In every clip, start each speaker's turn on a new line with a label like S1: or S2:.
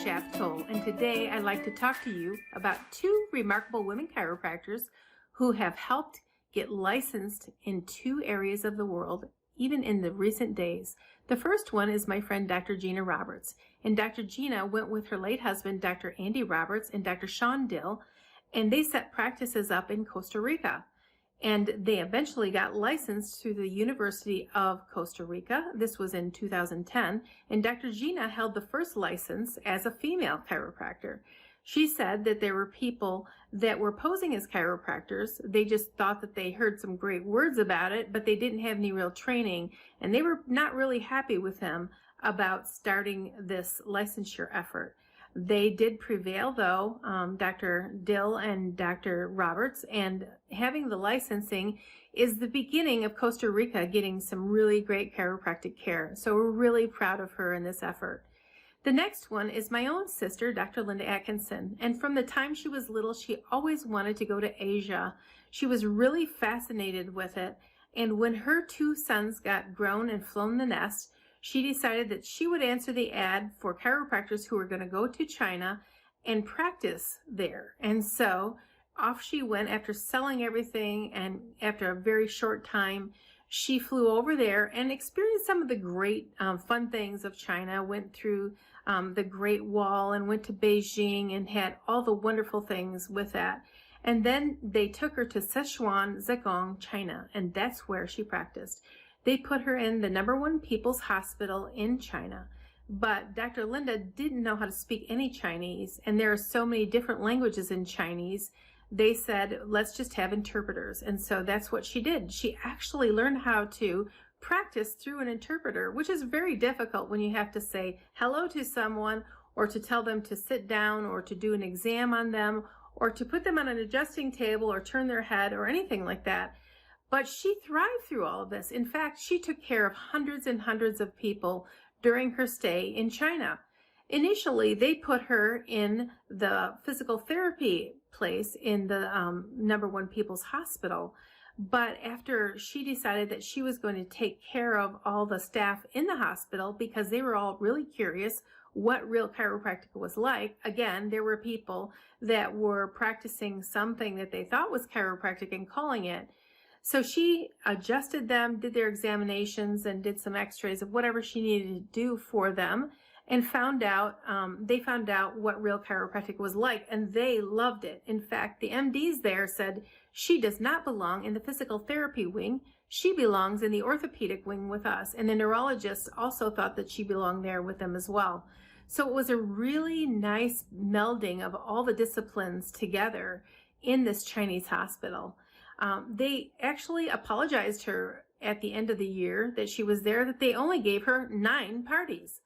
S1: Shaft Toll, and today I'd like to talk to you about two remarkable women chiropractors who have helped get licensed in two areas of the world, even in the recent days. The first one is my friend Dr. Gina Roberts, and Dr. Gina went with her late husband Dr. Andy Roberts and Dr. Sean Dill, and they set practices up in Costa Rica. And they eventually got licensed through the University of Costa Rica. This was in 2010. And Dr. Gina held the first license as a female chiropractor. She said that there were people that were posing as chiropractors. They just thought that they heard some great words about it, but they didn't have any real training. And they were not really happy with them about starting this licensure effort. They did prevail, though, Dr. Dill and Dr. Roberts, and having the licensing is the beginning of Costa Rica getting some really great chiropractic care. So we're really proud of her in this effort. The next one is my own sister, Dr. Linda Atkinson, and from the time she was little, she always wanted to go to Asia. She was really fascinated with it, and when her two sons got grown and flown the nest, she decided that she would answer the ad for chiropractors who were going to go to China and practice there. And so off she went after selling everything, and after a very short time, she flew over there and experienced some of the great fun things of China, went through the Great Wall and went to Beijing and had all the wonderful things with that. And then they took her to Sichuan, Zhejiang, China, and that's where she practiced. They put her in the #1 People's Hospital in China, but Dr. Linda didn't know how to speak any Chinese, and there are so many different languages in Chinese. They said, let's just have interpreters, and so that's what she did. She actually learned how to practice through an interpreter, which is very difficult when you have to say hello to someone, or to tell them to sit down, or to do an exam on them, or to put them on an adjusting table, or turn their head, or anything like that. But she thrived through all of this. In fact, she took care of hundreds and hundreds of people during her stay in China. Initially, they put her in the physical therapy place in the #1 People's Hospital. But after she decided that she was going to take care of all the staff in the hospital, because they were all really curious what real chiropractic was like. Again, there were people that were practicing something that they thought was chiropractic and calling it. So she adjusted them, did their examinations, and did some x-rays of whatever she needed to do for them, and they found out what real chiropractic was like, and they loved it. In fact, the MDs there said she does not belong in the physical therapy wing. She belongs in the orthopedic wing with us, and the neurologists also thought that she belonged there with them as well. So it was a really nice melding of all the disciplines together in this Chinese hospital. They actually apologized to her at the end of the year that she was there, that they only gave her 9 parties.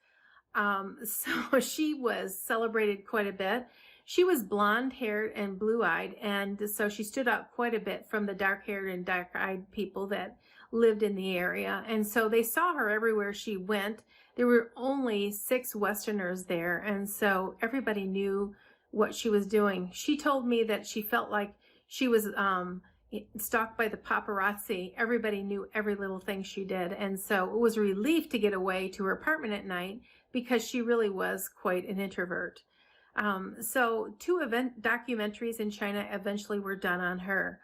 S1: So she was celebrated quite a bit. She was blonde-haired and blue-eyed, and so she stood out quite a bit from the dark-haired and dark-eyed people that lived in the area. And so they saw her everywhere she went. There were only 6 Westerners there, and so everybody knew what she was doing. She told me that she felt like she was stalked by the paparazzi. Everybody knew every little thing she did, and so it was a relief to get away to her apartment at night, because she really was quite an introvert. So 2 documentaries in China eventually were done on her.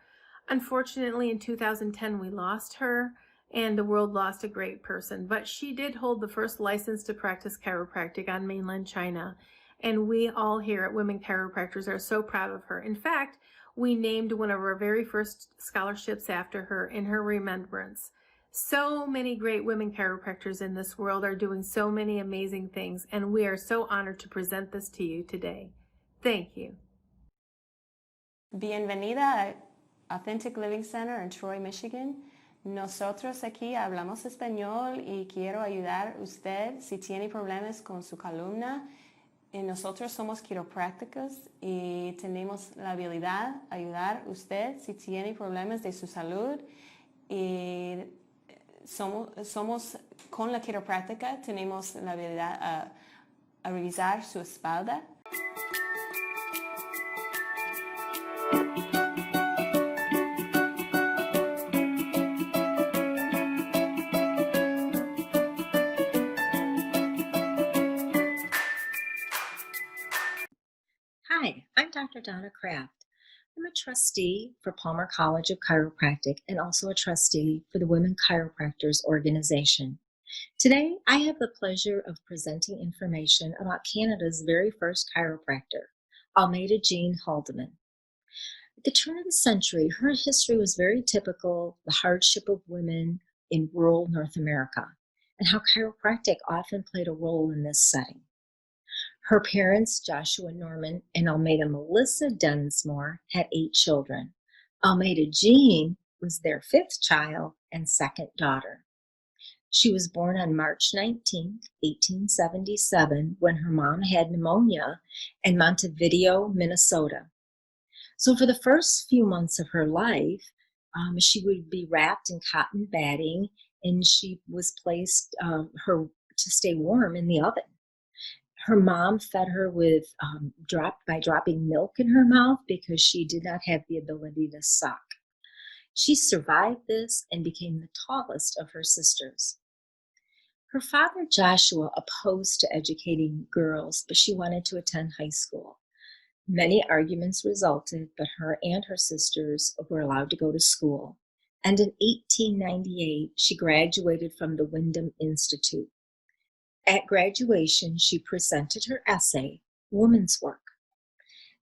S1: Unfortunately, in 2010 we lost her, and the world lost a great person, but she did hold the first license to practice chiropractic on mainland China, and we all here at Women Chiropractors are so proud of her. In fact, we named one of our very first scholarships after her in her remembrance. So many great women chiropractors in this world are doing so many amazing things, and we are so honored to present this to you today. Thank you.
S2: Bienvenida a Authentic Living Center en Troy, Michigan. Nosotros aquí hablamos español y quiero ayudar a usted si tiene problemas con su columna. Y nosotros somos quiroprácticos y tenemos la habilidad de ayudar a usted si tiene problemas de su salud. Y somos con la quiropráctica, tenemos la habilidad a revisar su espalda.
S3: Hi, I'm Dr. Donna Craft. I'm a trustee for Palmer College of Chiropractic and also a trustee for the Women Chiropractors organization. Today, I have the pleasure of presenting information about Canada's very first chiropractor, Almeda Jeanne Haldeman. At the turn of the century, her history was very typical, the hardship of women in rural North America, and how chiropractic often played a role in this setting. Her parents, Joshua Norman and Almeida Melissa Densmore, had 8 children. Almeida Jeanne was their 5th child and 2nd daughter. She was born on March 19, 1877, when her mom had pneumonia in Montevideo, Minnesota. So for the first few months of her life, she would be wrapped in cotton batting, and she was placed to stay warm in the oven. Her mom fed her with by dropping milk in her mouth because she did not have the ability to suck. She survived this and became the tallest of her sisters. Her father, Joshua, opposed to educating girls, but she wanted to attend high school. Many arguments resulted, but her and her sisters were allowed to go to school. And in 1898, she graduated from the Wyndham Institute. At graduation, she presented her essay, Woman's Work.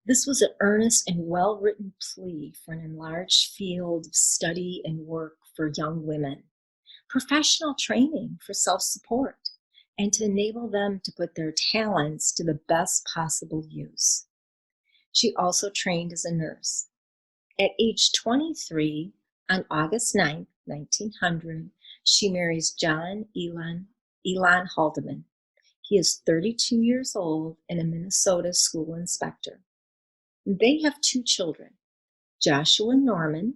S3: This was an earnest and well-written plea for an enlarged field of study and work for young women, professional training for self-support, and to enable them to put their talents to the best possible use. She also trained as a nurse. At age 23, on August 9, 1900, she marries John Elon Haldeman. He is 32 years old and a Minnesota school inspector. They have 2 children, Joshua Norman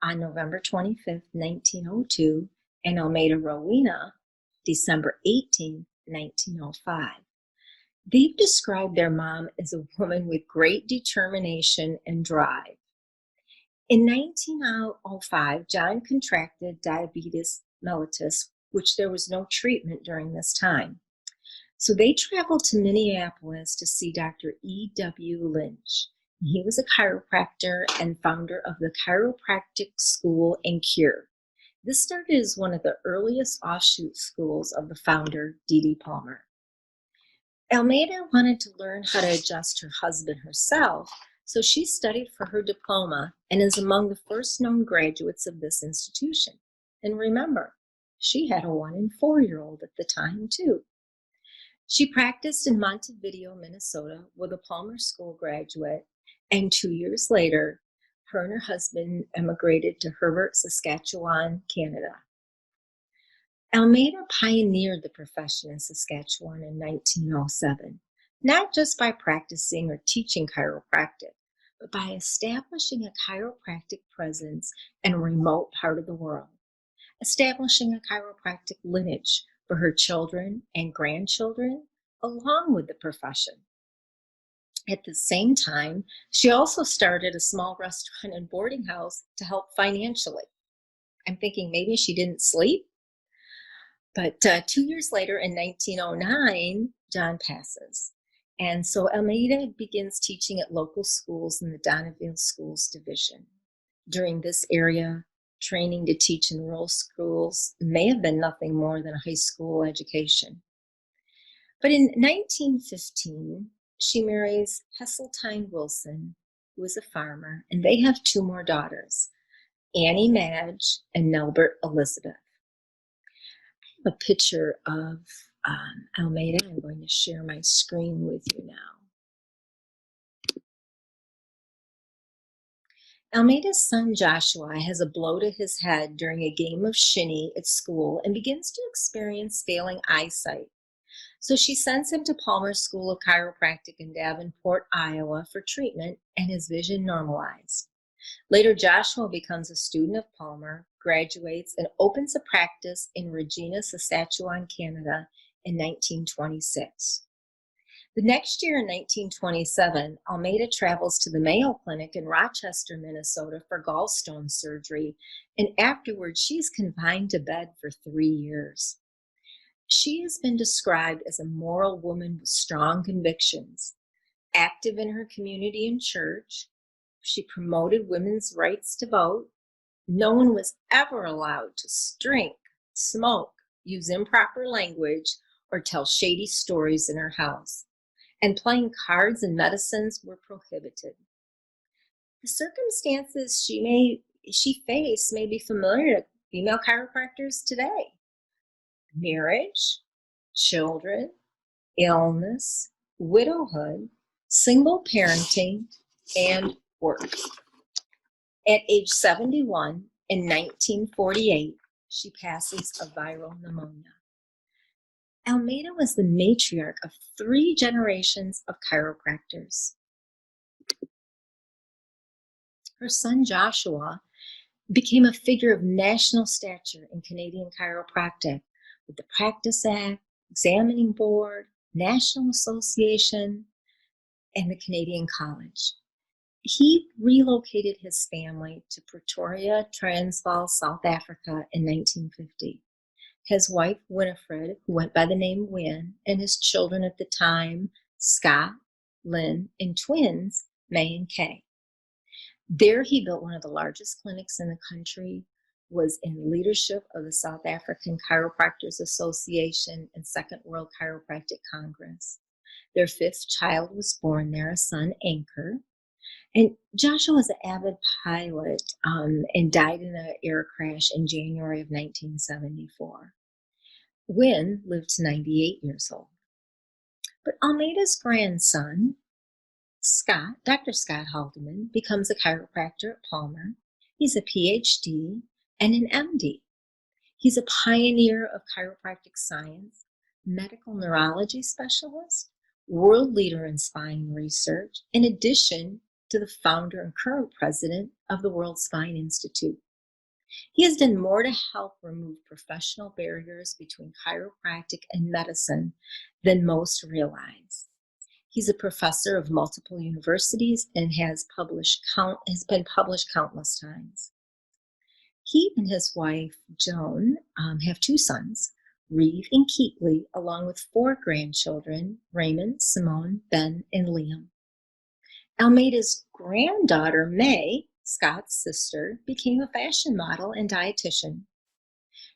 S3: on November 25, 1902, and Almeida Rowena, December 18, 1905. They've described their mom as a woman with great determination and drive. In 1905, John contracted diabetes mellitus, which there was no treatment during this time. So they traveled to Minneapolis to see Dr. E.W. Lynch. He was a chiropractor and founder of the Chiropractic School and Cure. This started as one of the earliest offshoot schools of the founder, D.D. Palmer. Almeida wanted to learn how to adjust her husband herself, so she studied for her diploma and is among the first known graduates of this institution. And remember, she had a 1 and 4-year-old at the time, too. She practiced in Montevideo, Minnesota, with a Palmer School graduate, and 2 years later, her and her husband emigrated to Herbert, Saskatchewan, Canada. Almeida pioneered the profession in Saskatchewan in 1907, not just by practicing or teaching chiropractic, but by establishing a chiropractic presence in a remote part of the world, establishing a chiropractic lineage for her children and grandchildren, along with the profession. At the same time, she also started a small restaurant and boarding house to help financially. I'm thinking maybe she didn't sleep. But 2 years later, in 1909, John passes. And so Almeida begins teaching at local schools in the Donneville Schools Division. During this area, training to teach in rural schools may have been nothing more than a high school education. But in 1915, she marries Heseltine Wilson, who is a farmer, and they have 2 more daughters, Annie Madge and Nelbert Elizabeth. I have a picture of Almeida. I'm going to share my screen with you now. Almeida's son Joshua has a blow to his head during a game of shinny at school and begins to experience failing eyesight. So she sends him to Palmer School of Chiropractic in Davenport, Iowa for treatment, and his vision normalized. Later, Joshua becomes a student of Palmer, graduates, and opens a practice in Regina, Saskatchewan, Canada in 1926. The next year, in 1927, Almeida travels to the Mayo Clinic in Rochester, Minnesota for gallstone surgery, and afterwards she's confined to bed for 3 years. She has been described as a moral woman with strong convictions. active in her community and church. She promoted women's rights to vote. No one was ever allowed to drink, smoke, use improper language, or tell shady stories in her house. And playing cards and medicines were prohibited. The circumstances she faced may be familiar to female chiropractors today. Marriage, children, illness, widowhood, single parenting, and work. At age 71 in 1948, she passes of viral pneumonia. Almeida was the matriarch of 3 generations of chiropractors. Her son Joshua became a figure of national stature in Canadian chiropractic with the Practice Act, Examining Board, National Association, and the Canadian College. He relocated his family to Pretoria, Transvaal, South Africa in 1950. His wife, Winifred, who went by the name Win, and his children at the time, Scott, Lynn, and twins, May and Kay. There he built one of the largest clinics in the country, was in leadership of the South African Chiropractors Association and Second World Chiropractic Congress. Their 5th child was born there, a son, Anchor. And Joshua was an avid pilot and died in an air crash in January of 1974. Wynn lived to 98 years old. But Almeida's grandson, Scott, Dr. Scott Haldeman, becomes a chiropractor at Palmer. He's a PhD and an MD. He's a pioneer of chiropractic science, medical neurology specialist, world leader in spine research, in addition to the founder and current president of the World Spine Institute. He has done more to help remove professional barriers between chiropractic and medicine than most realize. He's a professor of multiple universities and has been published countless times. He and his wife, Joan, have 2 sons, Reeve and Keatley, along with 4 grandchildren, Raymond, Simone, Ben, and Liam. Almeida's granddaughter, May, Scott's sister, became a fashion model and dietitian.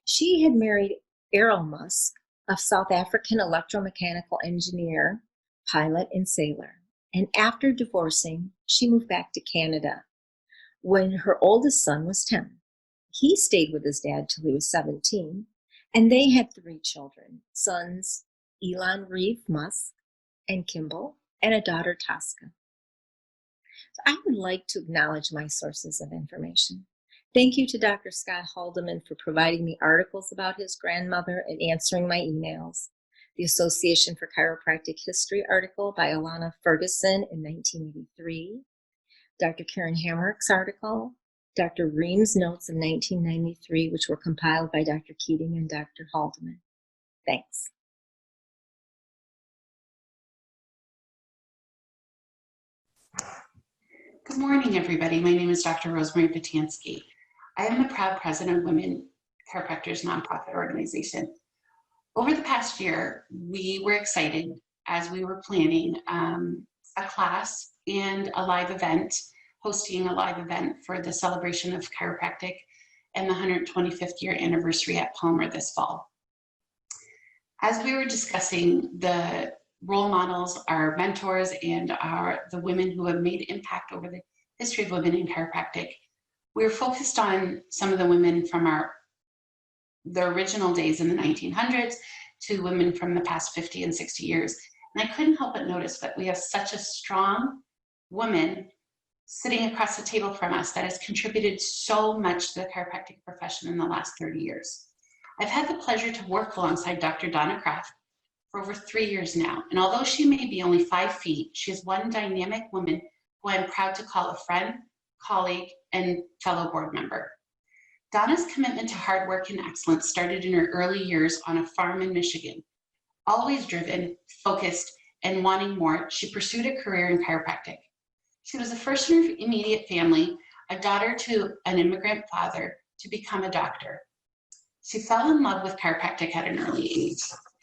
S3: She had married Errol Musk, a South African electromechanical engineer, pilot, and sailor. And after divorcing, she moved back to Canada when her oldest son was 10. He stayed with his dad till he was 17, and they had 3 children, sons Elon Reeve Musk and Kimball, and a daughter, Tosca. So I would like to acknowledge my sources of information. Thank you to Dr. Scott Haldeman for providing me articles about his grandmother and answering my emails. The Association for Chiropractic History article by Alana Ferguson in 1983, Dr. Karen Hamrick's article, Dr. Ream's notes of 1993, which were compiled by Dr. Keating and Dr. Haldeman. Thanks.
S4: Good morning, everybody. My name is Dr. Rosemary Batanjski. I am the proud president of Women Chiropractors nonprofit organization. Over the past year, we were excited as we were planning a class and a live event, hosting a live event for the celebration of chiropractic and the 125th year anniversary at Palmer this fall. As we were discussing the role models, our mentors, and the women who have made impact over the history of women in chiropractic, we were focused on some of the women from the original days in the 1900s to women from the past 50 and 60 years. And I couldn't help but notice that we have such a strong woman sitting across the table from us that has contributed so much to the chiropractic profession in the last 30 years. I've had the pleasure to work alongside Dr. Donna Craft for over 3 years now. And although she may be only 5 feet, she is one dynamic woman who I'm proud to call a friend, colleague, and fellow board member. Donna's commitment to hard work and excellence started in her early years on a farm in Michigan. Always driven, focused, and wanting more, she pursued a career in chiropractic. She was the first in her immediate family, a daughter to an immigrant father, to become a doctor. She fell in love with chiropractic at an early age.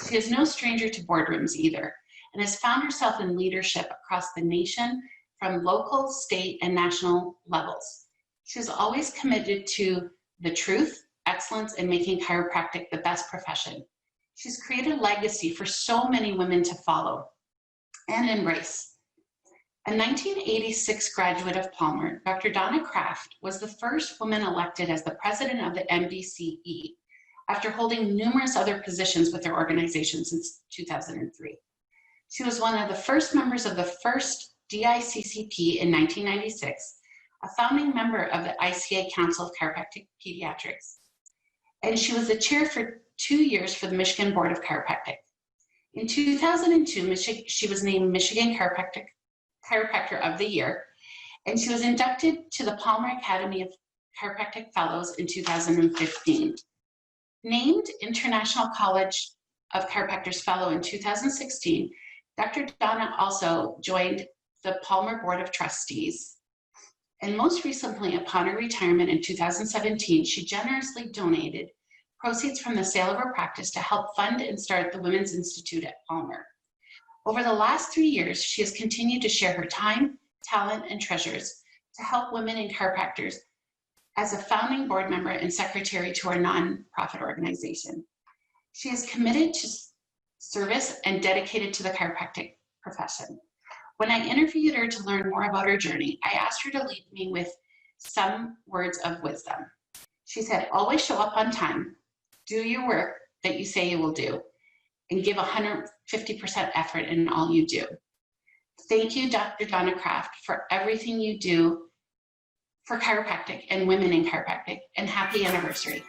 S4: She is no stranger to boardrooms either, and has found herself in leadership across the nation from local, state, and national levels. She was always committed to the truth, excellence, and making chiropractic the best profession. She's created a legacy for so many women to follow and embrace. A 1986 graduate of Palmer, Dr. Donna Craft was the first woman elected as the president of the MDCE after holding numerous other positions with their organization since 2003. She was one of the first members of the first DICCP in 1996, a founding member of the ICA Council of Chiropractic Pediatrics, and she was the chair for 2 years for the Michigan Board of Chiropractic. In 2002, she was named Michigan Chiropractor of the Year, and she was inducted to the Palmer Academy of Chiropractic Fellows in 2015. Named International College of Chiropractors Fellow in 2016, Dr. Donna also joined the Palmer Board of Trustees. And most recently, upon her retirement in 2017, she generously donated proceeds from the sale of her practice to help fund and start the Women's Institute at Palmer. Over the last 3 years, she has continued to share her time, talent, and treasures to help women in chiropractors as a founding board member and secretary to our nonprofit organization. She is committed to service and dedicated to the chiropractic profession. When I interviewed her to learn more about her journey, I asked her to leave me with some words of wisdom. She said, always show up on time, do your work that you say you will do, and give 150% effort in all you do. Thank you, Dr. Donna Kraft, for everything you do for chiropractic and women in chiropractic, and happy anniversary.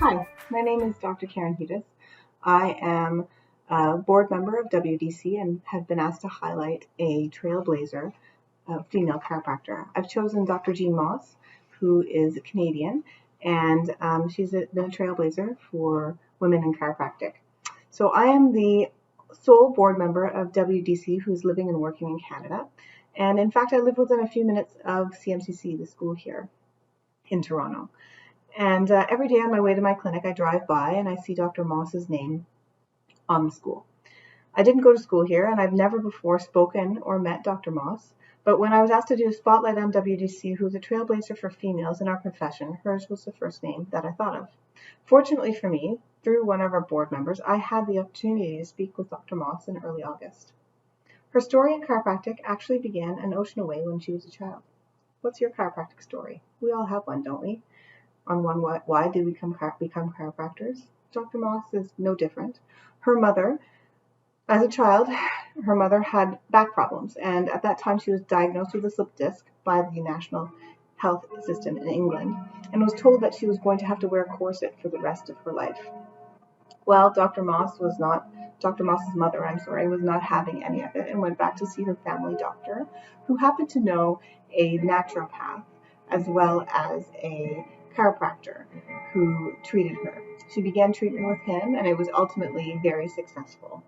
S5: Hi, my name is Dr. Karen Hudes. I am a board member of WDC and have been asked to highlight a trailblazer, a female chiropractor. I've chosen Dr. Jeanne Ohm, who is a Canadian, and she's been a trailblazer for women in chiropractic. So I am the sole board member of WDC who's living and working in Canada. And in fact, I live within a few minutes of CMCC, the school here in Toronto. And every day on my way to my clinic, I drive by and I see Dr. Moss's name on the school. I didn't go to school here, and I've never before spoken or met Dr. Moss. But when I was asked to do a spotlight on WDC, who's a trailblazer for females in our profession, hers was the first name that I thought of. Fortunately for me, through one of our board members, I had the opportunity to speak with Dr. Moss in early August. Her story in chiropractic actually began an ocean away when she was a child. What's your chiropractic story? We all have one, don't we? On one, why did we become chiropractors? Dr. Moss is no different. Her mother, as a child, her mother had back problems, and at that time she was diagnosed with a slip disc by the National Health System in England and was told that she was going to have to wear a corset for the rest of her life. Well, Dr. Moss's mother, was not having any of it and went back to see her family doctor, who happened to know a naturopath as well as a chiropractor who treated her. She began treatment with him, and it was ultimately very successful.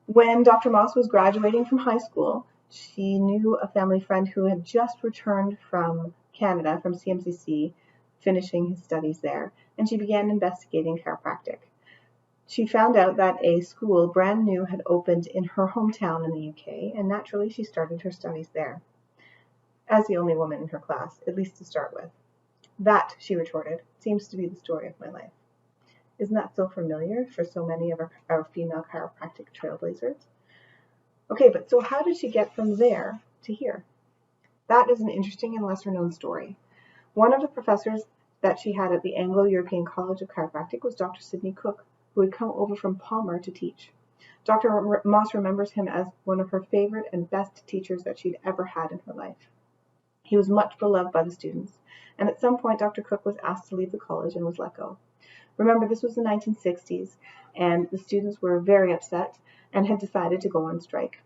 S5: When Dr. Moss was graduating from high school, she knew a family friend who had just returned from Canada, from CMCC, finishing his studies there, and she began investigating chiropractic. She found out that a school brand new had opened in her hometown in the UK, and naturally she started her studies there, as the only woman in her class, at least to start with. That, she retorted, seems to be the story of my life. Isn't that so familiar for so many of our female chiropractic trailblazers? Okay, but so how did she get from there to here? That is an interesting and lesser known story. One of the professors that she had at the Anglo-European College of Chiropractic was Dr. Sidney Cook, who had come over from Palmer to teach. Dr. Moss remembers him as one of her favorite and best teachers that she'd ever had in her life. He was much beloved by the students, and at some point Dr. Cook was asked to leave the college and was let go. Remember, this was the 1960s, and the students were very upset and had decided to go on strike.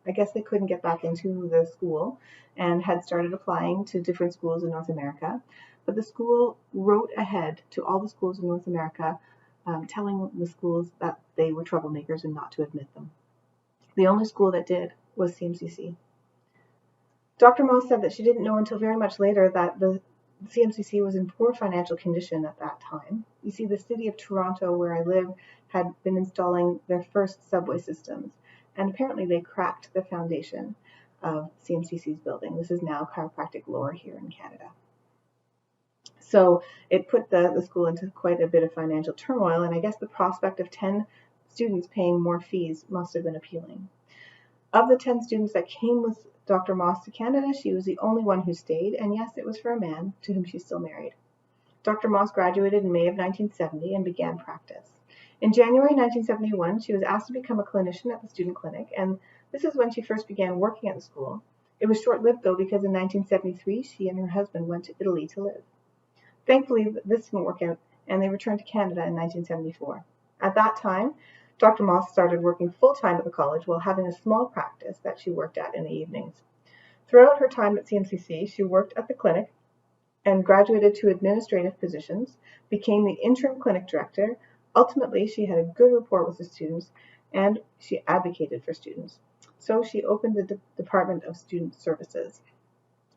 S5: I guess they couldn't get back into the school and had started applying to different schools in North America, but the school wrote ahead to all the schools in North America, telling the schools that they were troublemakers and not to admit them. The only school that did was CMCC. Dr. Moss said that she didn't know until very much later that the CMCC was in poor financial condition at that time. You see, the city of Toronto, where I live, had been installing their first subway systems, and apparently they cracked the foundation of CMCC's building. This is now chiropractic lore here in Canada. So it put the school into quite a bit of financial turmoil, and I guess the prospect of 10 students paying more fees must have been appealing. Of the 10 students that came with Dr. Moss to Canada, she was the only one who stayed, and yes, it was for a man to whom she's still married. Dr. Moss graduated in May of 1970 and began practice. In January 1971, she was asked to become a clinician at the student clinic, and this is when she first began working at the school. It was short-lived, though, because in 1973, she and her husband went to Italy to live. Thankfully, this didn't work out, and they returned to Canada in 1974. At that time, Dr. Moss started working full-time at the college while having a small practice that she worked at in the evenings. Throughout her time at CMCC, she worked at the clinic and graduated to administrative positions, became the interim clinic director. Ultimately, she had a good rapport with the students, and she advocated for students. So she opened the Department of Student Services.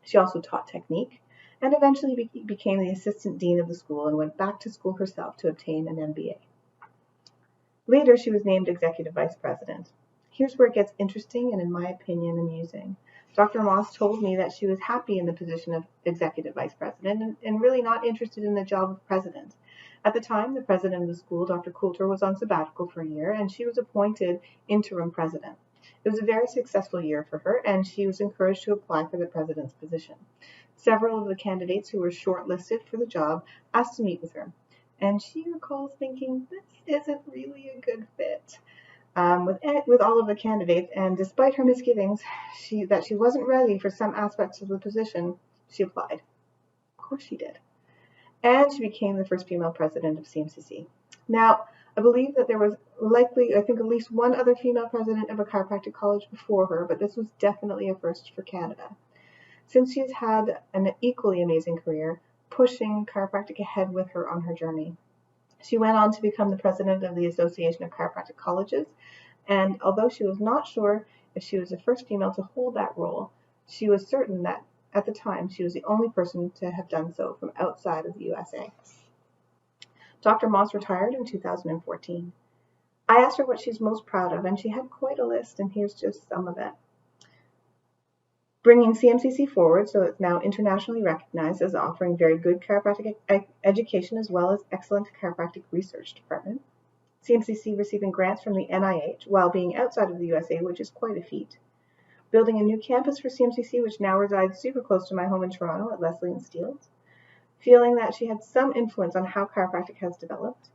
S5: She also taught technique, and eventually became the assistant dean of the school and went back to school herself to obtain an MBA. Later, she was named executive vice president. Here's where it gets interesting and, in my opinion, amusing. Dr. Moss told me that she was happy in the position of executive vice president and really not interested in the job of president. At the time, the president of the school, Dr. Coulter, was on sabbatical for a year, and she was appointed interim president. It was a very successful year for her, and she was encouraged to apply for the president's position. Several of the candidates who were shortlisted for the job asked to meet with her, and she recalls thinking, this isn't really a good fit with all of the candidates, and despite her misgivings that she wasn't ready for some aspects of the position, she applied. Of course she did. And she became the first female president of CMCC. Now, I believe that there was likely, I think, at least one other female president of a chiropractic college before her, but this was definitely a first for Canada. Since she has had an equally amazing career, pushing chiropractic ahead with her on her journey. She went on to become the president of the Association of Chiropractic Colleges, and although she was not sure if she was the first female to hold that role, she was certain that at the time she was the only person to have done so from outside of the USA. Dr. Moss retired in 2014. I asked her what she's most proud of, and she had quite a list, and here's just some of it. Bringing CMCC forward so it's now internationally recognized as offering very good chiropractic education as well as excellent chiropractic research department. CMCC receiving grants from the NIH while being outside of the USA, which is quite a feat. Building a new campus for CMCC, which now resides super close to my home in Toronto at Leslie and Steeles. Feeling that she had some influence on how chiropractic has developed.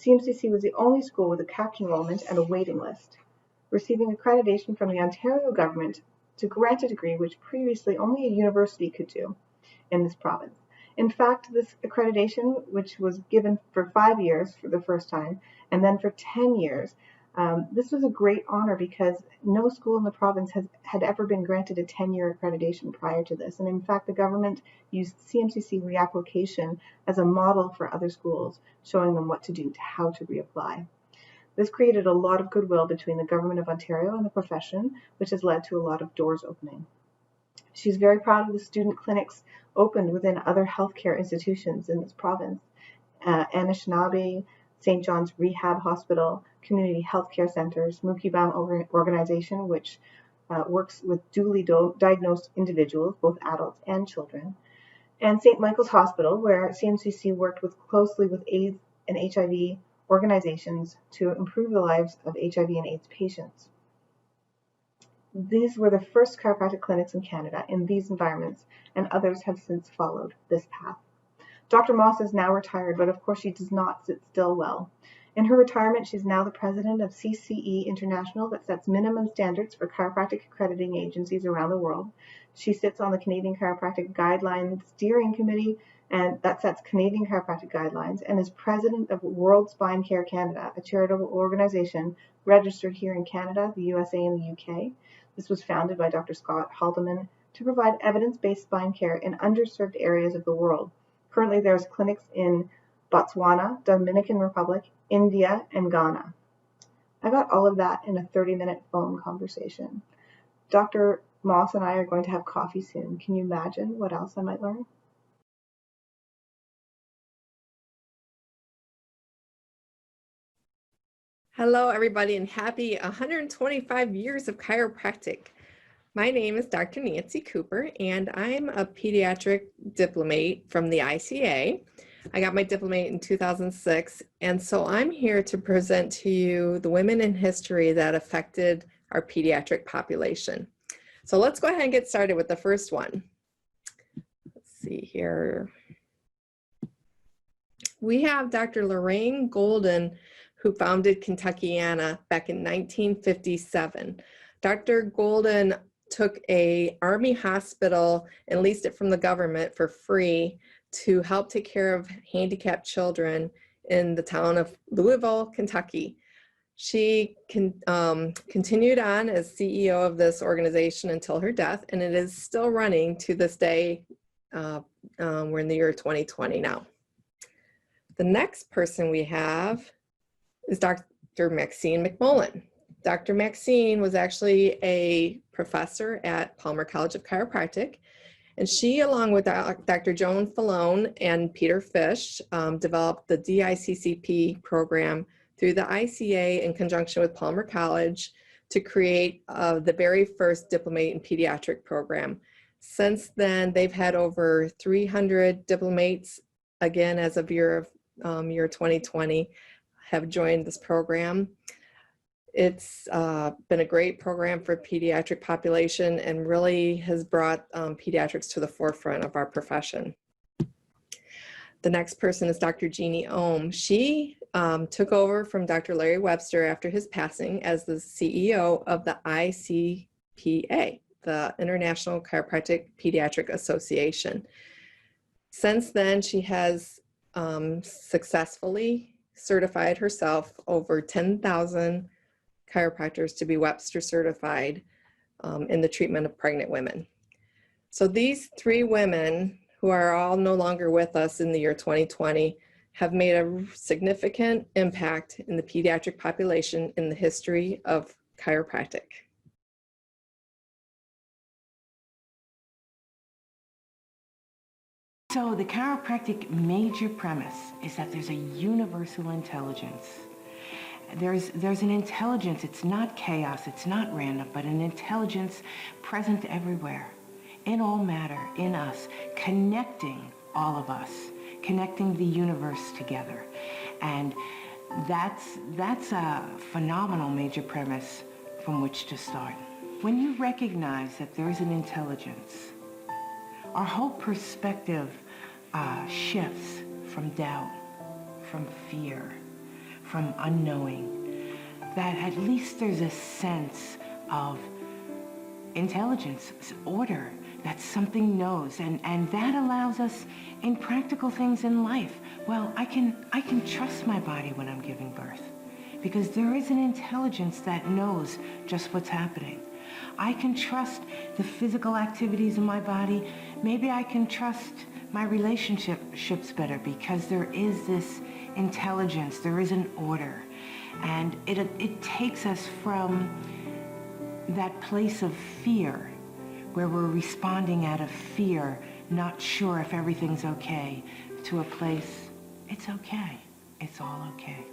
S5: CMCC was the only school with a capped enrollment and a waiting list. Receiving accreditation from the Ontario government to grant a degree which previously only a university could do in this province. In fact, this accreditation, which was given for 5 years for the first time, and then for 10 years, this was a great honor because no school in the province had ever been granted a 10-year accreditation prior to this. And in fact, the government used CMCC reapplication as a model for other schools, showing them what to do, how to reapply. This created a lot of goodwill between the Government of Ontario and the profession, which has led to a lot of doors opening. She's very proud of the student clinics opened within other healthcare institutions in this province. Anishinaabe, St. John's Rehab Hospital, Community Healthcare Centers, Mukibam Organization, which works with duly diagnosed individuals, both adults and children, and St. Michael's Hospital, where CMCC worked closely with AIDS and HIV organizations to improve the lives of HIV and AIDS patients. These were the first chiropractic clinics in Canada in these environments, and others have since followed this path. Dr. Moss is now retired, but of course she does not sit still well. In her retirement, she's now the president of CCE International that sets minimum standards for chiropractic accrediting agencies around the world. She sits on the Canadian Chiropractic Guidelines Steering Committee, and that sets Canadian chiropractic guidelines, and is president of World Spine Care Canada, a charitable organization registered here in Canada, the USA, and the UK. This was founded by Dr. Scott Haldeman to provide evidence-based spine care in underserved areas of the world. Currently, there's clinics in Botswana, Dominican Republic, India, and Ghana. I got all of that in a 30-minute phone conversation. Dr. Moss and I are going to have coffee soon. Can you imagine what else I might learn?
S6: Hello, everybody, and happy 125 years of chiropractic. My name is Dr. Nancy Cooper, and I'm a pediatric diplomate from the ICA. I got my diplomate in 2006, and so I'm here to present to you the women in history that affected our pediatric population. So let's go ahead and get started with the first one. Let's see here. We have Dr. Lorraine Golden, who founded Kentuckiana back in 1957. Dr. Golden took an Army hospital and leased it from the government for free to help take care of handicapped children in the town of Louisville, Kentucky. She continued on as CEO of this organization until her death, and it is still running to this day. We're in the year 2020 now. The next person we have is Dr. Maxine McMullen. Dr. Maxine was actually a professor at Palmer College of Chiropractic, and she, along with Dr. Joan Falone and Peter Fish, developed the DICCP program through the ICA in conjunction with Palmer College to create the very first diplomate in pediatric program. Since then, they've had over 300 diplomates, again, as of year 2020, have joined this program. It's been a great program for pediatric population and really has brought pediatrics to the forefront of our profession. The next person is Dr. Jeanne Ohm. She took over from Dr. Larry Webster after his passing as the CEO of the ICPA, the International Chiropractic Pediatric Association. Since then, she has successfully certified herself over 10,000 chiropractors to be Webster certified in the treatment of pregnant women. So these three women, who are all no longer with us in the year 2020, have made a significant impact in the pediatric population in the history of chiropractic.
S7: So the chiropractic major premise is that there's a universal intelligence. There's an intelligence, it's not chaos, it's not random, but an intelligence present everywhere, in all matter, in us, connecting all of us, connecting the universe together. And that's a phenomenal major premise from which to start. When you recognize that there's an intelligence, our whole perspective shifts from doubt, from fear, from unknowing, that at least there's a sense of intelligence, order, that something knows, and that allows us in practical things in life. Well, I can trust my body when I'm giving birth because there is an intelligence that knows just what's happening. I can trust the physical activities of my body. Maybe I can trust my relationships better because there is this intelligence, there is an order. And it takes us from that place of fear where we're responding out of fear, not sure if everything's okay, to a place, it's okay, it's all okay.